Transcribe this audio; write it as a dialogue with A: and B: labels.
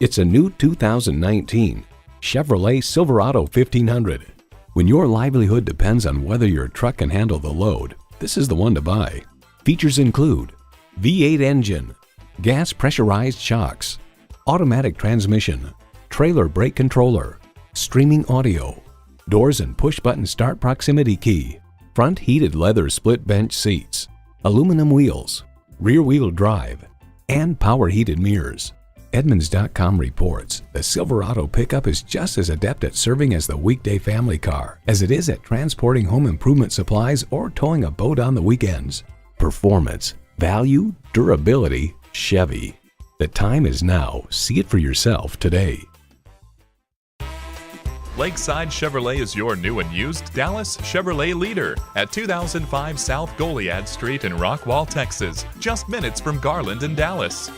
A: It's a new 2019 Chevrolet Silverado 1500. When your livelihood depends on whether your truck can handle the load, this is the one to buy. Features include V8 engine, gas pressurized shocks, automatic transmission, trailer brake controller, streaming audio, doors and push-button start proximity key, front heated leather split bench seats, aluminum wheels, rear-wheel drive, and power heated mirrors. Edmunds.com reports the Silverado pickup is just as adept at serving as the weekday family car as it is at transporting home improvement supplies or towing a boat on the weekends. Performance, value, durability, Chevy. The time is now. See it for yourself today.
B: Lakeside Chevrolet is your new and used Dallas Chevrolet leader at 2005 South Goliad Street in Rockwall, Texas, just minutes from Garland and Dallas.